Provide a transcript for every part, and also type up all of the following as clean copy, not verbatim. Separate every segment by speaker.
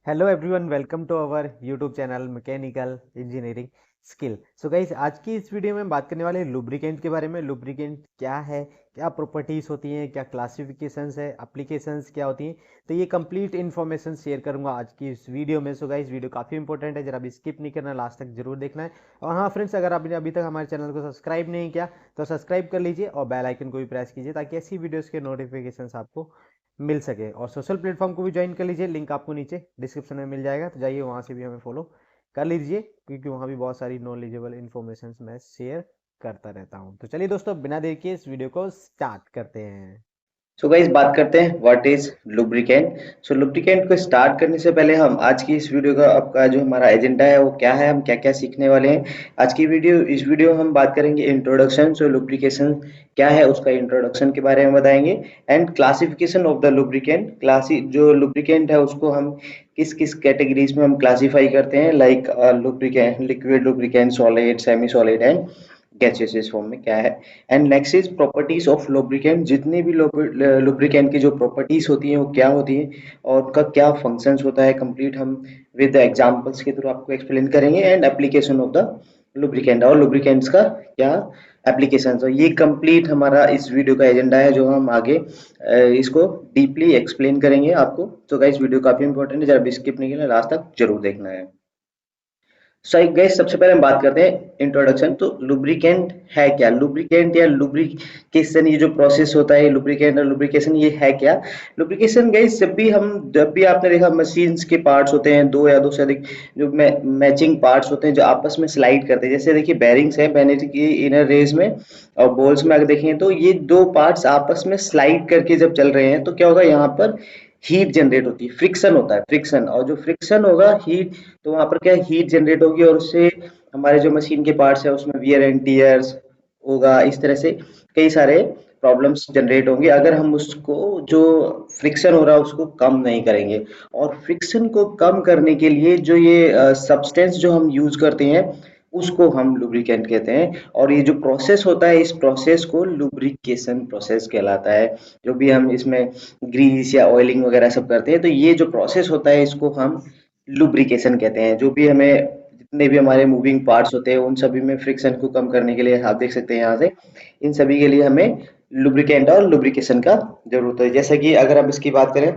Speaker 1: Hello everyone, welcome to our YouTube channel mechanical engineering skill. So guys, आज की इस video में हम बात करने वाले हैं लुब्रिकेंट के बारे में। लुब्रिकेंट क्या है, क्या प्रॉपर्टीज होती हैं, क्या क्लासिफिकेशंस है, एप्लीकेशंस क्या होती हैं, तो ये कंप्लीट इन्फॉर्मेशन शेयर करूंगा आज की इस वीडियो में। सो गाइस, वीडियो काफ़ी इंपॉर्टेंट है, जरा भी स्किप नहीं करना, लास्ट तक जरूर देखना है। और हाँ फ्रेंड्स, अगर आपने अभी तक हमारे चैनल को सब्सक्राइब नहीं किया तो सब्सक्राइब कर लीजिए और बेल आइकन को भी प्रेस कीजिए ताकि ऐसी वीडियोज़ के नोटिफिकेशन आपको मिल सके। और सोशल प्लेटफॉर्म को भी ज्वाइन कर लीजिए, लिंक आपको नीचे डिस्क्रिप्शन में मिल जाएगा, तो जाइए वहाँ से भी हमें फॉलो कर लीजिए, क्योंकि वहाँ भी बहुत सारी नॉलेजेबल इन्फॉर्मेशन मैं शेयर करता रहता हूँ। तो चलिए दोस्तों, बिना देर के इस वीडियो को स्टार्ट करते हैं।
Speaker 2: सो गाइस बात करते हैं what is lubricant. So lubricant को स्टार्ट करने से पहले हम आज की इस वीडियो का आपका जो हमारा एजेंडा है वो क्या है, हम क्या क्या सीखने वाले हैं आज की इस वीडियो हम बात करेंगे इंट्रोडक्शन। सो लुब्रिकेशन क्या है उसका इंट्रोडक्शन के बारे में बताएंगे and classification of the lubricant. Classy जो लुब्रिकेंट है उसको हम किस किस कैटेगरीज में हम क्लासीफाई करते हैं, like lubricant, liquid lubricant, solid, semi solid and gases form में क्या है। And next is properties of lubricant. जितने भी लुब्रिकेंट की जो प्रॉपर्टीज होती हैं वो क्या होती हैं और उनका क्या फंक्शंस होता है, कंप्लीट हम विद एग्जांपल्स के थ्रू आपको एक्सप्लेन करेंगे। And application of the lubricant और लुब्रिकेंट्स का क्या एप्लीकेशन है, ये कंप्लीट हमारा इस वीडियो का एजेंडा है जो हम आगे इसको डीपली एक्सप्लेन करेंगे आपको। तो गाइस वीडियो काफी इंपॉर्टेंट है, जरा भी स्किप नहीं करना, लास्ट तक जरूर देखना है। सो गाइस सबसे पहले हम बात करते हैं इंट्रोडक्शन। तो लुब्रिकेंट है क्या, लुब्रिकेंट या लुब्रिकेशन, ये जो प्रोसेस होता है लुब्रिकेंट और लुब्रिकेशन, ये है क्या। लुब्रिकेशन गाइस जब भी आपने देखा मशीन्स के पार्ट्स होते हैं, दो या दो से अधिक जो मैचिंग पार्ट्स होते हैं जो आपस में स्लाइड करते हैं, जैसे देखिए बेरिंग्स है, बेरिंग की इनर रेस में और बॉल्स में अगर देखें तो ये दो पार्ट्स आपस में स्लाइड करके जब चल रहे हैं तो क्या होगा, यहाँ पर हीट जनरेट होती है, फ्रिक्शन होता है, फ्रिक्शन। और जो फ्रिक्शन होगा हीट, तो वहां पर क्या हीट जनरेट होगी और उससे हमारे जो मशीन के पार्ट्स है उसमें वियर एंड टीयर्स होगा। इस तरह से कई सारे प्रॉब्लम्स जनरेट होंगे अगर हम उसको, जो फ्रिक्शन हो रहा है उसको कम नहीं करेंगे। और फ्रिक्शन को कम करने के लिए जो ये सब्सटेंस जो हम यूज करते हैं उसको हम लुब्रिकेंट कहते हैं। और ये जो प्रोसेस होता है इस प्रोसेस को लुब्रिकेशन प्रोसेस कहलाता है। जो भी हम इसमें ग्रीस या ऑयलिंग वगैरह सब करते हैं तो ये जो प्रोसेस होता है इसको हम लुब्रिकेशन कहते हैं। जो भी हमें जितने भी हमारे मूविंग पार्ट्स होते हैं उन सभी में फ्रिक्शन को कम करने के लिए आप देख सकते हैं यहाँ से, इन सभी के लिए हमें लुब्रिकेंट और लुब्रिकेशन का जरूरत है। जैसे कि अगर आप इसकी बात करें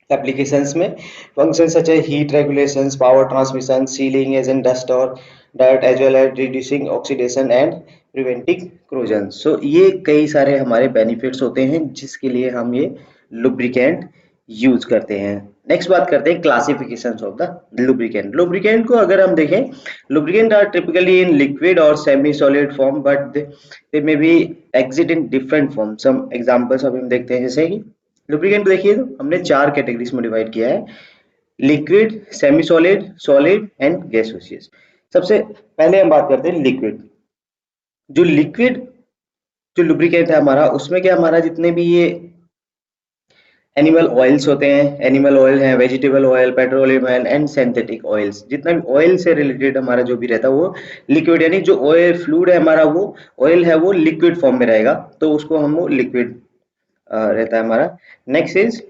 Speaker 2: एप्लीकेशंस में, फंक्शन सच है heat regulations, power transmission, sealing edge and dust और dirt, as well as reducing oxidation and preventing corrosion. So ये कई सारे हमारे बेनिफिट्स होते हैं जिसके लिए हम ये लुब्रिकेंट यूज करते हैं। नेक्स्ट बात करते हैं classifications of the lubricant. Lubricant को अगर हम देखें, lubricant are typically in liquid और semi solid form but they may be exist in different form. Some examples अभी हम देखते हैं, जैसे कि लुब्रिकेंट को देखिए तो हमने चार कैटेगरीज में डिवाइड किया है, liquid, semi solid, solid and gaseous. सबसे पहले हम बात करते हैं लिक्विड। जो लिक्विड जो लुब्रिकेंट है हमारा, उसमें क्या हमारा जितने भी ये एनिमल ऑयल्स होते हैं, एनिमल ऑयल है, vegetable oil, petroleum oil and synthetic oils, जितना भी ऑयल से रिलेटेड हमारा जो भी रहता है वो लिक्विड, यानी जो ऑयल फ्लूइड है हमारा, वो ऑयल है वो लिक्विड फॉर्म में रहेगा तो उसको हम वो लिक्विड रहता है हमारा। Next is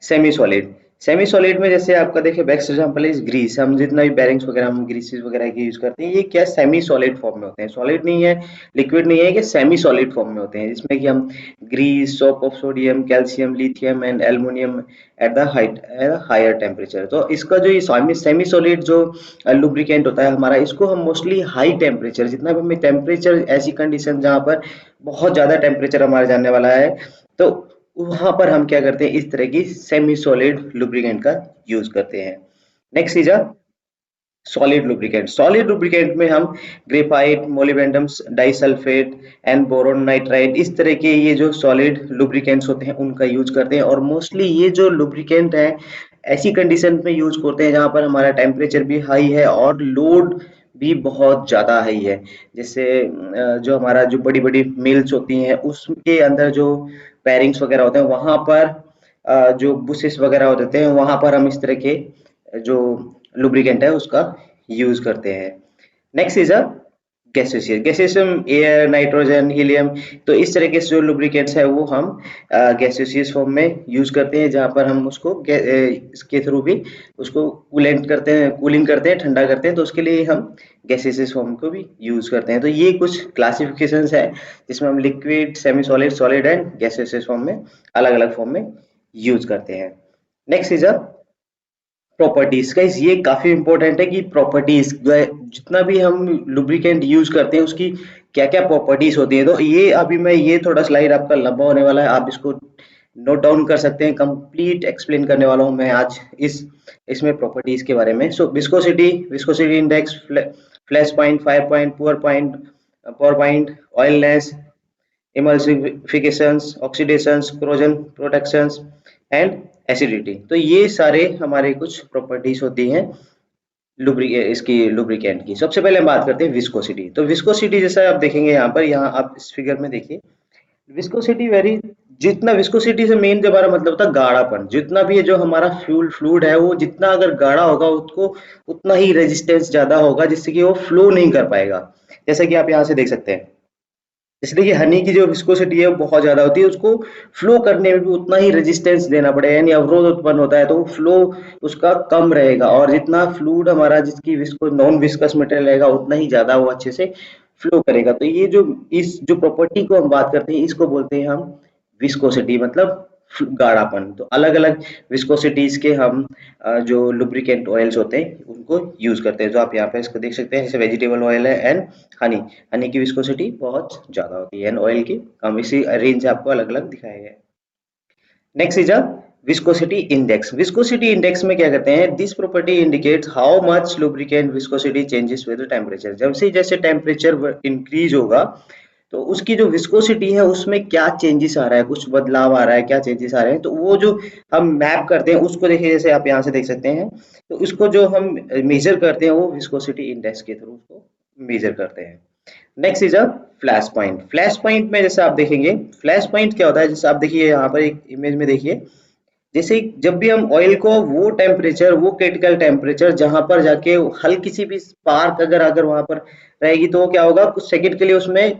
Speaker 2: semi solid. Semi solid में जैसे आपका देखिए बेस्ट एग्जांपल इज ग्रीस। हम जितना भी बेरिंग्स वगैरह हम ग्रीसेस वगैरह की यूज करते हैं, ये क्या सेमी सॉलिड फॉर्म में होते हैं, सॉलिड नहीं है, लिक्विड नहीं है, ये सेमी सॉलिड फॉर्म में होते हैं, जिसमें कि हम grease, soap of sodium, calcium, lithium and aluminium at the higher temperature. तो इसका जो ये सेमी सॉलिड जो लुब्रिकेंट होता है हमारा, इसको हम मोस्टली हाई टेम्परेचर, जितना भी हमें टेम्परेचर, ऐसी कंडीशन जहाँ पर बहुत ज्यादा टेम्परेचर हमारा जाने वाला है, तो वहां पर हम क्या करते हैं, इस तरह की सेमी सॉलिड लुब्रिकेंट का यूज करते हैं। Next is a solid lubricant. Solid lubricant में हम graphite, molybdenum disulphate and boron nitride, इस तरह के ये जो सॉलिड लुब्रिकेंट्स होते हैं उनका यूज करते हैं। और मोस्टली ये जो लुब्रिकेंट है ऐसी कंडीशन में यूज करते हैं जहां पर हमारा टेम्परेचर भी हाई है और लोड भी बहुत ज्यादा हाई है। जैसे जो हमारा जो बड़ी बड़ी मिल्स होती हैं उसके अंदर जो पैरिंग्स वगैरह होते हैं वहां पर जो बुशेस वगैरह होते हैं वहां पर हम इस तरह के जो लुब्रिकेंट है उसका यूज करते हैं। Next is a gaseous gaseous air, nitrogen, helium. तो इस तरह के जो लुब्रिकेंट्स है वो हम गैसेशियस फॉर्म में यूज करते हैं, जहां पर हम उसको इसके थ्रू भी उसको कूलेंट करते हैं, कूलिंग करते हैं, ठंडा करते हैं, तो उसके लिए हम गैसेशियस फॉर्म को भी यूज करते हैं। तो ये कुछ क्लासिफिकेशंस है जिसमें हम liquid, semi solid, solid and gaseous form में अलग अलग फॉर्म में यूज करते हैं। Next is a properties. Guys ये काफी इंपॉर्टेंट है कि प्रॉपर्टीज, जितना भी हम लुब्रिकेंट यूज करते हैं उसकी क्या क्या प्रॉपर्टीज होती है। तो ये अभी मैं ये थोड़ा स्लाइड आपका लंबा होने वाला है, आप इसको नोट डाउन कर सकते हैं। कंप्लीट एक्सप्लेन करने वाला हूं मैं आज इसमें प्रॉपर्टीज के बारे में। So viscosity, viscosity index, flash point, fire point, pour point, power point, oiliness, emulsifications, oxidations, corrosion protections and acidity. तो ये सारे हमारे कुछ प्रॉपर्टीज होती हैं इसकी लुब्रिकेंट की। सबसे पहले हम बात करते हैं विस्कोसिटी। तो विस्कोसिटी जैसा आप देखेंगे यहाँ पर, यहाँ आप इस फिगर में देखिए, विस्कोसिटी वेरी, जितना विस्कोसिटी से मेन जो हमारा मतलब होता है गाढ़ापन, जितना भी है जो हमारा फ्लूइड है वो जितना अगर गाढ़ा होगा उसको उतना ही रेजिस्टेंस ज्यादा होगा, जिससे कि वो फ्लो नहीं कर पाएगा। जैसा कि आप यहाँ से देख सकते हैं, इसलिए कि हनी की जो विस्कोसिटी है वो बहुत ज्यादा होती है, उसको फ्लो करने में भी उतना ही रेजिस्टेंस देना पड़ेगा, यानी अवरोध उत्पन्न होता है तो फ्लो उसका कम रहेगा, और जितना फ्लूइड हमारा जिसकी विस्को नॉन विस्कस मटेरियल रहेगा उतना ही ज्यादा वो अच्छे से फ्लो करेगा। तो ये जो इस जो प्रॉपर्टी को हम बात करते हैं इसको बोलते हैं हम विस्कोसिटी, मतलब गाढ़ापन। तो अलग अलग विस्कोसिटीज के हम जो लुब्रिकेंट ऑयल्स होते हैं उनको यूज करते हैं, जो आप यहाँ पे इसको देख सकते हैं, जैसे वेजिटेबल ऑयल है एंड हनी। हनी की विस्कोसिटी बहुत ज्यादा होती है एंड ऑयल की कम, इसी रेंज से आपको अलग अलग दिखाया गया है। Next is a viscosity index. Viscosity index में क्या कहते हैं, this property indicates how much lubricant viscosity changes with temperature. जब से जैसे टेम्परेचर इंक्रीज होगा तो उसकी जो विस्कोसिटी है उसमें क्या चेंजेस आ रहा है, कुछ बदलाव आ रहा है, क्या चेंजेस आ रहे हैं, तो वो जो हम मैप करते हैं उसको देखिए, जैसे आप यहाँ से देख सकते हैं, तो उसको जो हम मेजर करते हैं वो विस्कोसिटी इंडेक्स के थ्रू उसको मेजर करते हैं। Next is a flash point. Flash point में जैसे आप देखेंगे, फ्लैश पॉइंट क्या होता है, जैसे आप देखिए यहाँ पर एक इमेज में देखिए, जैसे जब भी हम ऑयल को वो टेम्परेचर, वो क्रिटिकल टेम्परेचर जहां पर जाके हल्की सी भी स्पार्क अगर अगर वहां पर रहेगी तो क्या होगा, कुछ सेकंड के लिए उसमें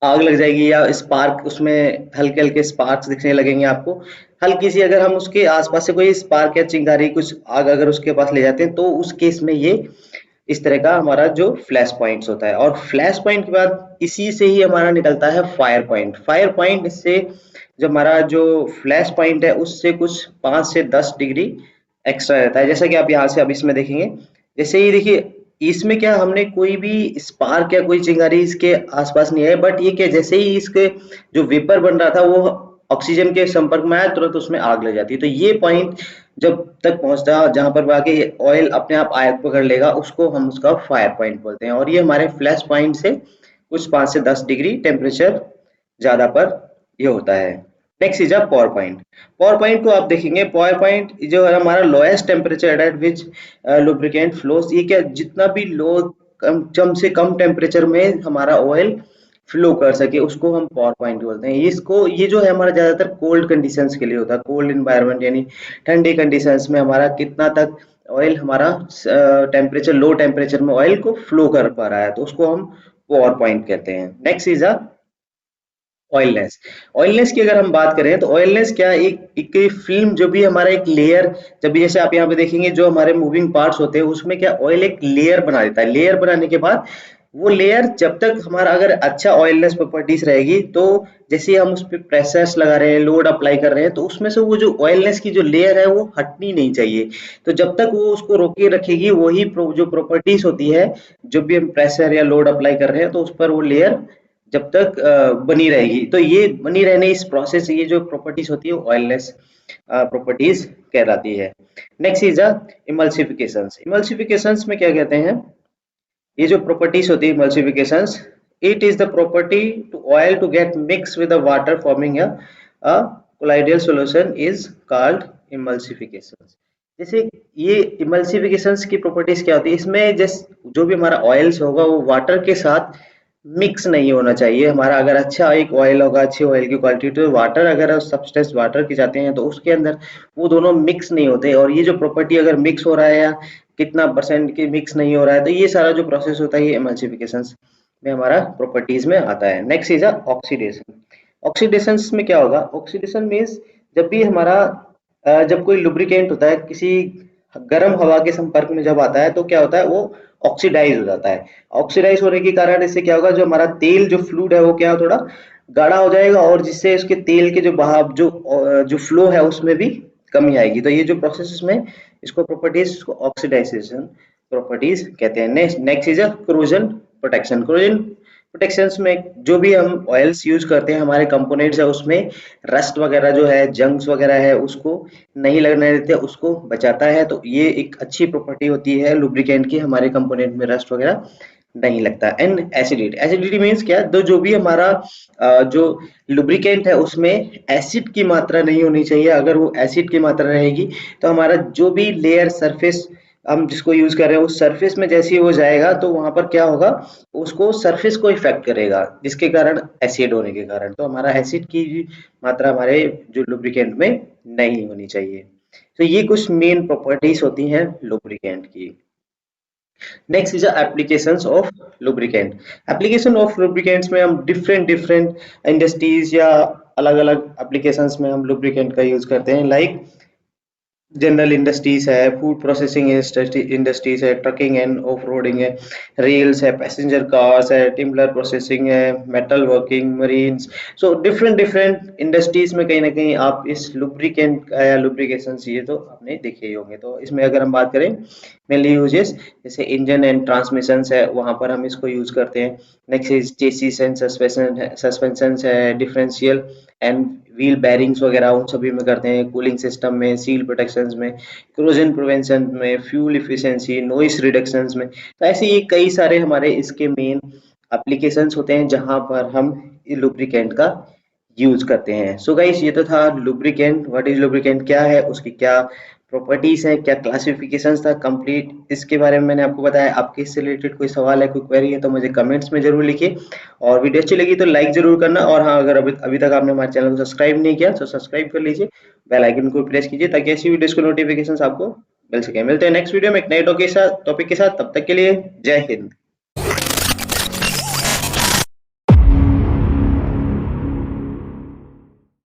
Speaker 2: आग लग जाएगी, या स्पार्क उसमें हल्के हल्के स्पार्क्स दिखने लगेंगे आपको। हल्की सी अगर हम उसके आसपास से कोई स्पार्क या चिंगारी कुछ आग अगर उसके पास ले जाते हैं तो उस केस में ये इस तरह का हमारा जो फ्लैश पॉइंट्स होता है। और फ्लैश पॉइंट के बाद इसी से ही हमारा निकलता है फायर पॉइंट। फायर पॉइंट इससे जो हमारा जो फ्लैश पॉइंट है उससे कुछ 5 से 10 डिग्री एक्स्ट्रा रहता है, जैसा कि आप यहाँ से अब इसमें देखेंगे। जैसे ही देखिए इसमें क्या हमने कोई भी स्पार्क या कोई चिंगारी इसके आसपास नहीं है, बट ये क्या, जैसे ही इसके जो वेपर बन रहा था वो ऑक्सीजन के संपर्क में आया तुरंत उसमें आग लग जाती है। तो ये पॉइंट जब तक पहुंचता है जहां पर आके ऑयल अपने आप आग पकड़ लेगा उसको हम उसका फायर पॉइंट बोलते हैं, और ये हमारे फ्लैश पॉइंट से कुछ 5 से 10 डिग्री टेम्परेचर ज्यादा पर ये होता है। Next is a power point. Power point को आप देखेंगे, पावर पॉइंट जो है हमारा lowest temperature at which lubricant flows. ये क्या, जितना भी लो कम से कम टेम्परेचर में हमारा ऑयल फ्लो कर सके उसको हम पावर पॉइंट बोलते हैं। इसको ये जो है हमारा ज्यादातर कोल्ड कंडीशंस के लिए होता है, कोल्ड इन्वायरमेंट यानी ठंडे कंडीशंस में हमारा कितना तक ऑयल हमारा टेम्परेचर, लो टेम्परेचर में ऑयल को फ्लो कर पा रहा है, तो उसको हम पावर पॉइंट कहते हैं। Next is a oiliness. Oiliness की अगर हम बात करें तो ऑयलनेस क्या, एक फिल्म जो भी हमारा एक लेयर, जब भी जैसे आप यहाँ पे देखेंगे जो हमारे मूविंग पार्ट्स होते हैं उसमें क्या ऑयल एक लेयर बना देता है। लेयर बनाने के बाद वो लेयर जब तक हमारा अगर अच्छा ऑयलनेस प्रॉपर्टीज रहेगी, तो जैसे हम उस पर प्रेशर्स लगा रहे हैं, लोड अप्लाई कर रहे हैं, तो उसमें से वो जो ऑयलनेस की जो लेयर है वो हटनी नहीं चाहिए। तो जब तक वो उसको रोके रखेगी वही जो प्रॉपर्टीज होती है, जब भी हम प्रेशर या लोड अप्लाई कर रहे हैं तो उस पर वो लेयर जब तक बनी रहेगी, तो ये बनी रहने इस प्रोसेस, ये जो प्रॉपर्टीज होती है ऑयलनेस प्रॉपर्टीज कहलाती है। Next is इमल्सिफिकेशंस। इमल्सिफिकेशंस में क्या कहते हैं, ये जो प्रॉपर्टीज होती है emulsifications, it is the property to oil to get mix with the water forming a colloidal solution is called emulsifications. जैसे ये इमल्सिफिकेशंस की प्रॉपर्टीज क्या होती है, इसमें जो भी हमारा ऑयल्स होगा वो वाटर के साथ मिक्स नहीं होना चाहिए। हमारा अगर अच्छा एक ऑयल होगा, अच्छी ऑयल की क्वालिटी, तो वाटर अगर सब्सटेंस वाटर के जाते हैं तो उसके अंदर वो दोनों मिक्स नहीं होते, और ये जो प्रॉपर्टी अगर मिक्स हो रहा है या कितना परसेंट की मिक्स नहीं हो रहा है, तो ये सारा जो प्रोसेस होता है ये एमल्सिफिकेशन में हमारा प्रॉपर्टीज में आता है। Next is oxidation. ऑक्सीडेशन में क्या होगा? ऑक्सीडेशन मीन्स जब भी हमारा जब कोई लुब्रिकेंट होता है किसी गर्म हवा के संपर्क में जब आता है तो क्या होता है, वो ऑक्सीडाइज हो जाता है। ऑक्सीडाइज होने के कारण इससे क्या होगा, जो हमारा तेल जो फ्लूइड है वो क्या थोड़ा गाढ़ा हो जाएगा, और जिससे उसके तेल के जो बहाव जो फ्लो है उसमें भी कमी आएगी। तो ये जो प्रोसेस में इसको प्रॉपर्टीज को ऑक्सीडाइजेशन प्रॉपर्टीज कहते हैं। Next next is corrosion protection. Corrosion protections में जो भी हम ऑयल्स यूज करते हैं, हमारे कंपोनेंट्स है उसमें रस्ट वगैरह जो है, जंक्स वगैरह है, उसको नहीं लगने देते, उसको बचाता है। तो ये एक अच्छी प्रॉपर्टी होती है लुब्रिकेंट की, हमारे कंपोनेंट में रस्ट वगैरह नहीं लगता। And acidity. एसिडिटी मीन्स क्या? तो जो भी हमारा जो लुब्रिकेंट है उसमें एसिड की मात्रा नहीं होनी चाहिए। अगर वो एसिड की मात्रा रहेगी तो हमारा जो भी लेयर सरफेस हम जिसको यूज कर रहे हैं उस सरफेस में जैसे ही वो जाएगा तो वहां पर क्या होगा, उसको सरफेस को इफेक्ट करेगा, जिसके कारण एसिड होने के कारण। तो हमारा एसिड की मात्रा हमारे जो लुब्रिकेंट में नहीं होनी चाहिए। तो ये कुछ मेन प्रॉपर्टीज होती हैं लुब्रिकेंट की। Next is applications of lubricant. Application of lubricants में हम डिफरेंट डिफरेंट इंडस्ट्रीज या अलग अलग एप्लीकेशंस में हम लुब्रिकेंट का यूज करते हैं। लाइक जनरल इंडस्ट्रीज है, फूड प्रोसेसिंग इंडस्ट्रीज है, ट्रकिंग एंड ऑफ रोडिंग है, रेल्स है, पैसेंजर कार्स है, टिम्बलर प्रोसेसिंग है, metal working, marines. So different different industries में कहीं ना कहीं आप इस लुब्रिकेंट या लुब्रिकेशन ये तो आपने देखे ही होंगे। तो इसमें अगर हम बात करें मेनली यूजेस, जैसे इंजन एंड ट्रांसमिशन है वहां पर हम इसको यूज करते हैं। Next is chassis and suspension है, डिफरेंशियल एंड व्हील बैरिंग्स वगैरह उन सभी में करते हैं। कूलिंग सिस्टम में, सील प्रोटेक्शन में, क्रोजन प्रिवेंशन में, फ्यूल इफिशिएंसी, नॉइस रिडक्शन में। तो ऐसे ये कई सारे हमारे इसके मेन एप्लीकेशंस होते हैं जहां पर हम लुब्रिकेंट का यूज करते हैं। सो गाइस, ये तो था लुब्रिकेंट। व्हाट इज लुब्रिकेंट, क्या है, उसकी क्या प्रॉपर्टीज है, क्या क्लासिफिकेशंस था कंप्लीट, इसके बारे में मैंने आपको बताया। आपके इससे रिलेटेड कोई सवाल है, कोई क्वेरी है तो मुझे कमेंट्स में जरूर लिखिए, और वीडियो अच्छी लगी तो लाइक जरूर करना। और हाँ, अगर अभी तक आपने हमारे चैनल को सब्सक्राइब नहीं किया तो सब्सक्राइब कर लीजिए, बेल आइकन को प्रेस कीजिए ताकि ऐसी वीडियोस को नोटिफिकेशन आपको मिल सके। मिलते हैं नेक्स्ट वीडियो में एक नए टॉपिक के साथ। तब तक के लिए जय हिंद।